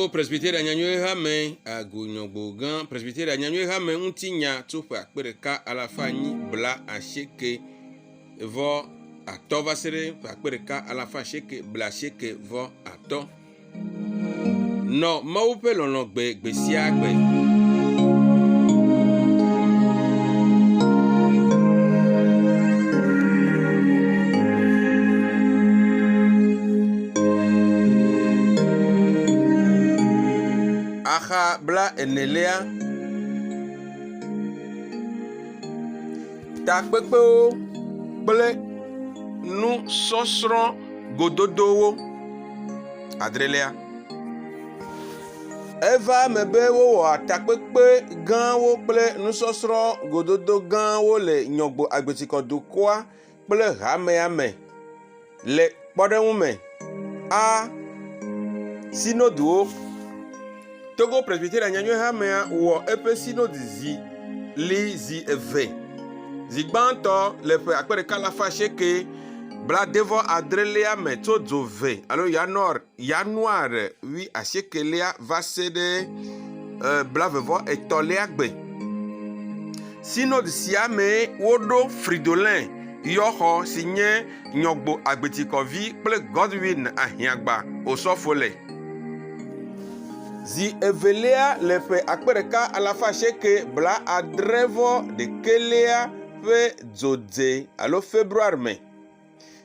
Togo presbytère Nyanyo Hame Agunyogbogan presbytère Nyanyo Hame Untinya Tupa Pereka Alafani Bla Asheke Vo Ato Vasere Pereka Alafa Sheke Bla Sheke Vo Ato No Maupe Lonogbe Besiagbe Aha bla enelea takpekpewo kple nu sɔsrɔ̃ gododowo adrelia eva me be wowɔ takpekpe gãwo kple nusɔsrɔ̃ gododo gãwo le Nyɔgbo Agbetsikɔdukɔa kple hamea me le kpɔɖeŋu me a sinoduwo Togo presbytère Nyanyo Hamea wɔ eƒe synode zi eve. Zi gbãtɔ le ƒe akpe ɖeka alafa asieke blaadevɔ adrelia me tso dzo ve alo Januar 19 va se ɖe blavevɔ etɔ̃lia gbe. Synode sia me woɖo Fridolin yɔxɔ si nye Nyɔgbo Agbetsikɔvi kple Godwin Ahiãgba osɔfo le. Zi evelia le ƒe akpe ɖeka alafa asieke bla adrevɔ ɖekelia ƒe dzodze alo Februar me.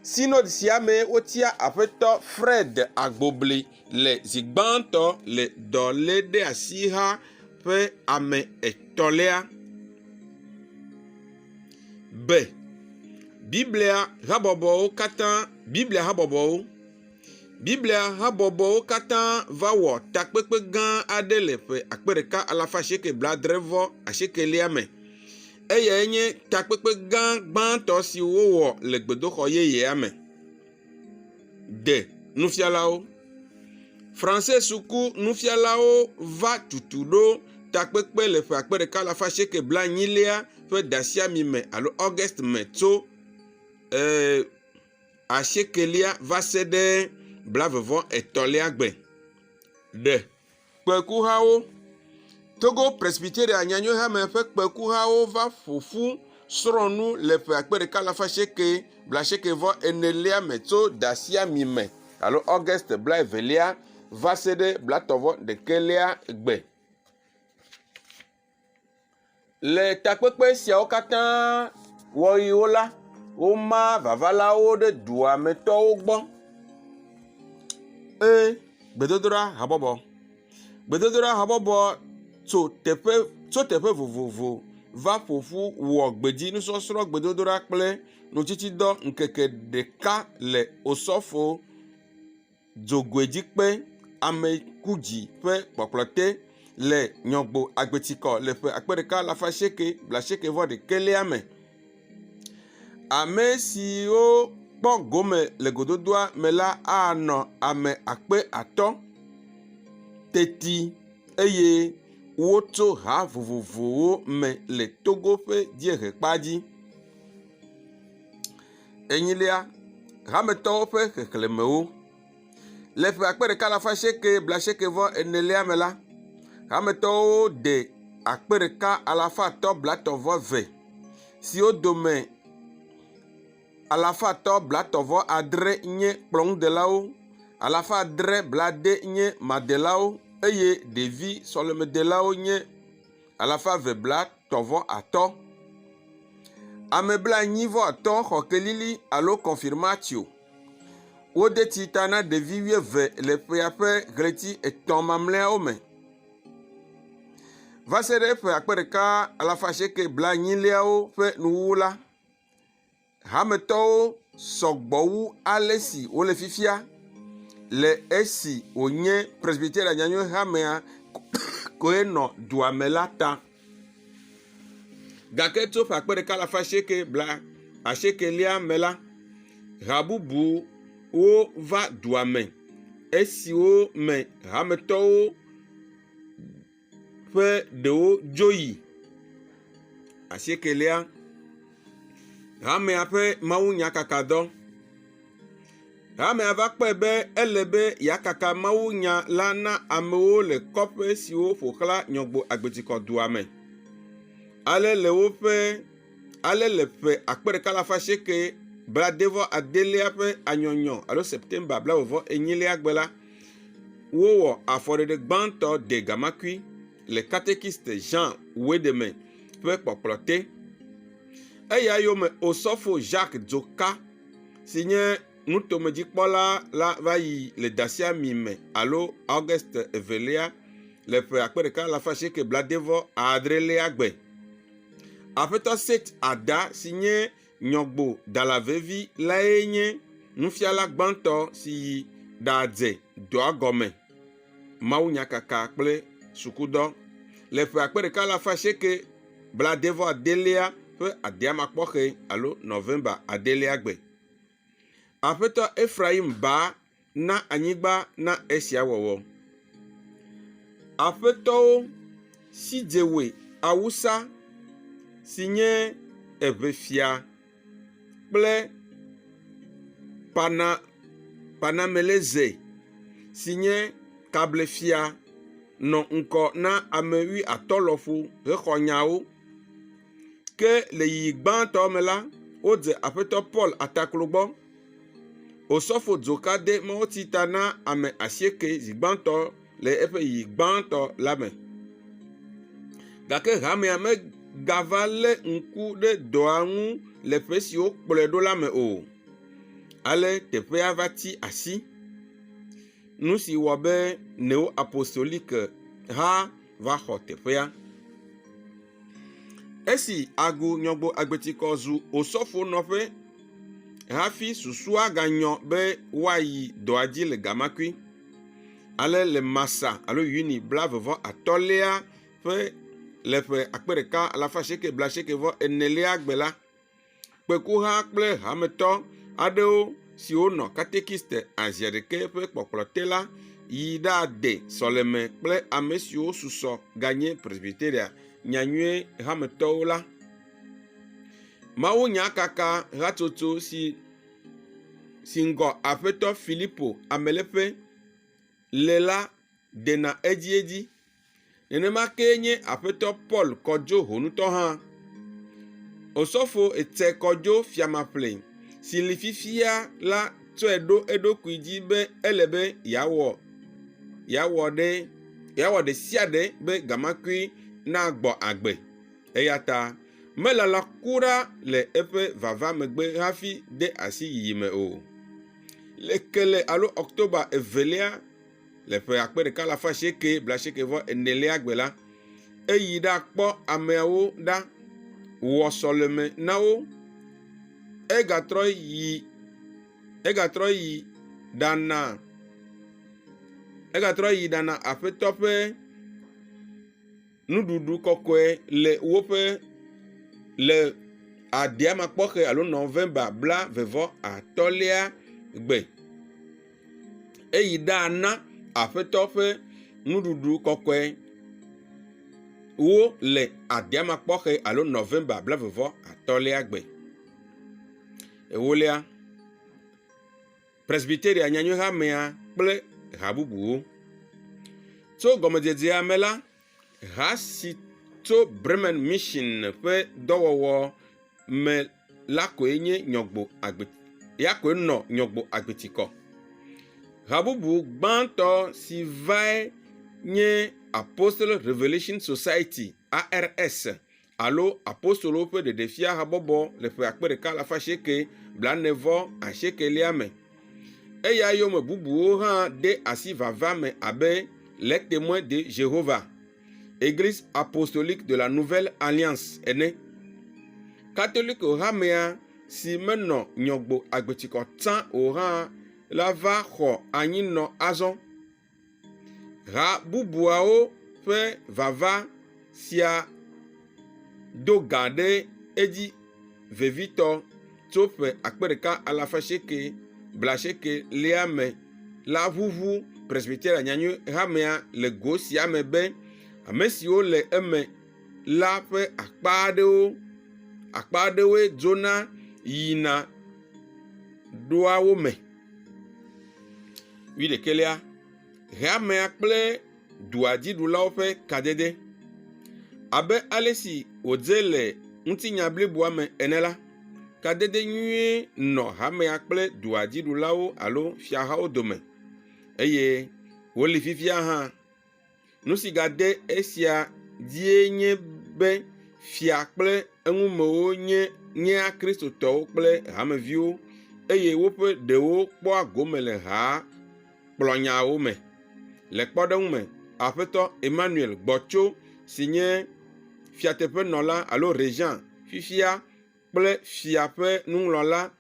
Synode sia me wotia aƒetɔ Fred Agbobli le zi gbãtɔ le dɔ lé ɖe asi ha ƒe ame etɔ̃lia. B. Biblia habɔbɔwo katã va wɔ takpekpe gã aɖe le ƒe akpe ɖeka alafa asieke blaadrevɔ asiekelia me. Eyae nye takpekpe gã gbãtɔ si wowɔ le gbedoxɔ yeyea me. D. Nufialawo. Français suku nufialawo va tutu ɖo takpekpe le ƒe akpe ɖeka alafa asieke blaenyilia ƒe dasiami me alo August me tso asiekelia va se ɖe blavevɔ etɔ̃lia gbe. D. Kpekuhawo. Togo presbytère Nyanyo Hame ƒe kpekuhawo va ƒoƒu srɔ̃nu le ƒe akpe ɖeka alafa asieke bla asieke vɔ enelia me tso dasiami me alo August blaevelia va se ɖe blatɔvɔ ɖekelia gbe. Le takpekpe siawo katã wɔyiwo la, woma vavalawo ɖe dua me tɔwo gbɔ. Gbedodoɖa habɔbɔ. Gbedodoɖa habɔbɔ tso teƒe vovovo va ƒoƒu wɔ gbedzi nusɔsrɔ̃ gbedodoɖa kple nutsitsidɔ ŋkeke ɖeka le osɔfo dzogoedzikpe amekudzi ƒe kpɔkplɔte le Nyɔgbo Agbetsikɔ le ƒe akpe ɖeka alafa asieke bla asieke vɔ ɖekelia me. Ame siwo kpɔ gome le gododoa me la anɔ ame akpe 5 teti eye wotso ha vovovowo me le Togo ƒe dziehe kpadzi. Enyilia, hametɔwo ƒe xexlemewo. Le ƒe akpe ɖeka alafa asieke bla asieke vɔ enelia me la, hametɔwo de akpe ɖeka alafa 1 blatɔvɔ 2 siwo dome alafa 1 blatɔvɔ 7 nye kplɔŋudelawo, alafa 7 blade nye madelawo eye ɖevi sɔlemedelawo nye alafa 2 blatɔvɔ 5. Ame 85 xɔ kelili alo confirmatio. Wode tsi ta na ɖevi 12 le ƒea ƒe ɣleti 3 mamlɛawo me. Va se ɖe ƒe akpe ɖeka alafa asieke blaenyiliawo ƒe nuwuwu la, hametɔwo sɔgbɔ wu ale si wole fifia le esi wònye presbytère Nyanyo Hamea koe nɔ dua me la ta. Gake tso ƒe akpe ɖeka alafa asieke bla asiekelia me la, ha bubuwo va dua me esiwo me hametɔwo ƒe ɖewo dzo yi. Asiekelia, hamea ƒe mawunyakakadɔ. Hame ava kpe be ele be yakaka mawu nya la na amewo le kɔƒe siwo ƒoxla Nyɔgbo Agbetikɔ dua me. Ale le ƒe 1970 ƒe anyɔnyɔ alo September 28 gbe la, wowɔ afɔɖeɖe gbãtɔ de gamakui le catéchiste Jean Wedeme ƒe kpɔkplɔ te. Eya yome osɔfo Jacques Dzoka si nye nutomedzikpɔla la va yi le dasiami me alo Auguste Evelia le ƒe 1970 gbe. Aƒetɔ Seth Ada si nye Nyɔgbo Dalavevi lae nye nufiala gbãtɔ si yi ɖadze dɔa gɔme mawunyakaka kple sukudɔ le ƒe 1970 ƒe adiamakpɔxe alo November 1 gbe. Aƒetɔ Ephraim Ba na anyigba na esia wɔwɔ. Aƒetɔwo Sidzewe Awusa si nye Eʋefia kple Panameleze si nye Kablefia nɔ ŋkɔ na ame 15 lɔƒo hexɔ nyawo. Ke le yiyi gbãtɔ me la, wodze Aƒetɔ Paul Ataklo gbɔ. Osɔfo Dzoka de mawutsi ta na ame 90 zi gbãtɔ le eƒe yiyi gbãtɔ la me. Gake hamea megava lé ŋku ɖe dɔa ŋu le ƒe siwo kplɔe ɖo la me o. Ale teƒea va ti asi. Nu si wɔ be Neo Apostolique hã va xɔ teƒea. Esi agu Nyɔgbo Agbetikɔ zu osɔfo nɔƒe hafi susua ganyɔ be woayi dɔa dzi le gamakui. Ale le masa alo Yuni 25 ƒe le ƒe 1974 gbe la, kpekuha kple hametɔ aɖewo siwo nɔ catéchiste Aziaɖeke ƒe kpɔkplɔ te la yi ɖade sɔleme kple ame siwo susɔ ganye presbyteria nyanyue hametɔwo la. Mawunya kaka hatsotso si ŋgɔ Aƒetɔ Filipo Ameleƒe le la dena edzi. Nenema ke nye Aƒetɔ Paul Kɔdzo honutɔ hã. Osɔfo Etse Kɔdzo Fiamaƒle si li fifia la tsɔe ɖo eɖokui dzi be ele be yawɔ ɖe sia ɖe be gamakui na gbɔ agbe. Eya ta melala kuɖa le eƒe vava megbe hafi de asi yiyi me o. Le kele alo October 2 le ƒe 1974 gbe la, eyi ɖakpɔ ameawo ɖa wɔ sɔleme na wo. Egatrɔ yi ɖana Aƒetɔ ƒe nuɖuɖu kɔkɔe le woƒe le adiamakpɔxe alo November 25 gbe. Eyi ɖana Aƒetɔ ƒe nuɖuɖu kɔkɔe wo le adiamakpɔxe alo November 25 gbe. Ewolia, presbyteria nyanyue hamea kple ha bubuwo. Tso gɔmedzedzea me la, ha si tso Bremen Mission ƒe dɔwɔwɔ me la koe nye nɔ Nyɔgbo Agbetikɔ. Ha bubu gbãtɔ si vae nye Apostle Revelation Society ARS alo apostolo ƒe ɖeɖefia habɔbɔ le ƒe 1990 me. Eya yome bubuwo hã de asi vava me abe les témoins de Jéhovah, Église apostolique de la Nouvelle Alliance ene. Catholique hamea si menɔ Nyɔgbo Agbetikɔ tsã o hã la va xɔ anyinɔ azɔ. Ha bubuawo ƒe vava sia do ga ɖe edzi vevitɔ tso ƒe 1970 me la ʋuʋu presbyteria nyanyue hamea le go sia me be ame siwo le eme la ƒe akpa aɖewoe dzona yina ɖoawo me. 11. Hamea kple duadziɖulawo ƒe kadede. Abe ale si wòdze le ŋutinya bliboa me ene la, kadede nyuie nɔ hamea kple duadziɖulawo alo fiahawo dome, eye woli fifia hã. Nu si gade esia die nye be fia kple eŋumewo nye kristotɔwo kple hameviwo, eye woƒe ɖewo kpɔ agome le ha kplɔnyawo me. Le kpɔɖeŋu me, aƒetɔ Emmanuel Gbɔtso si nye fiateƒenɔla alo regent fifia kple fia ƒe nuŋlɔla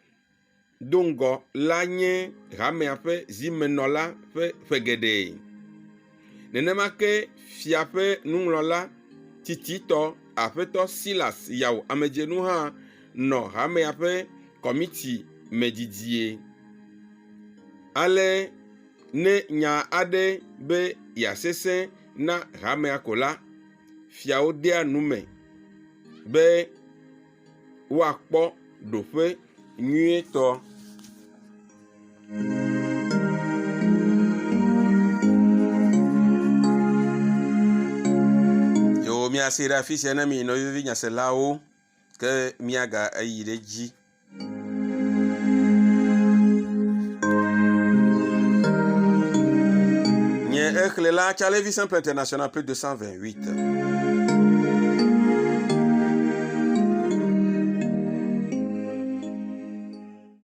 do ŋgɔ la nye hamea ƒe zimenɔla ƒe ƒe geɖe. Nenema ke fia ƒe nuŋlɔla tititɔ aƒetɔ Silas Yaw amedzenu hã nɔ hamea ƒe kɔmiti me didie. Ale ne nya aɖe be yasesẽ na hamea ko la, fiawo dea nu me be woakpɔ ɖoƒe nyuietɔ. Yo miasi ɖe afi sia ne mi nɔvivi nyaselawo, ke miaga eyi ɖe dzi. Nye exlé la Charlevis Simple International plus 228.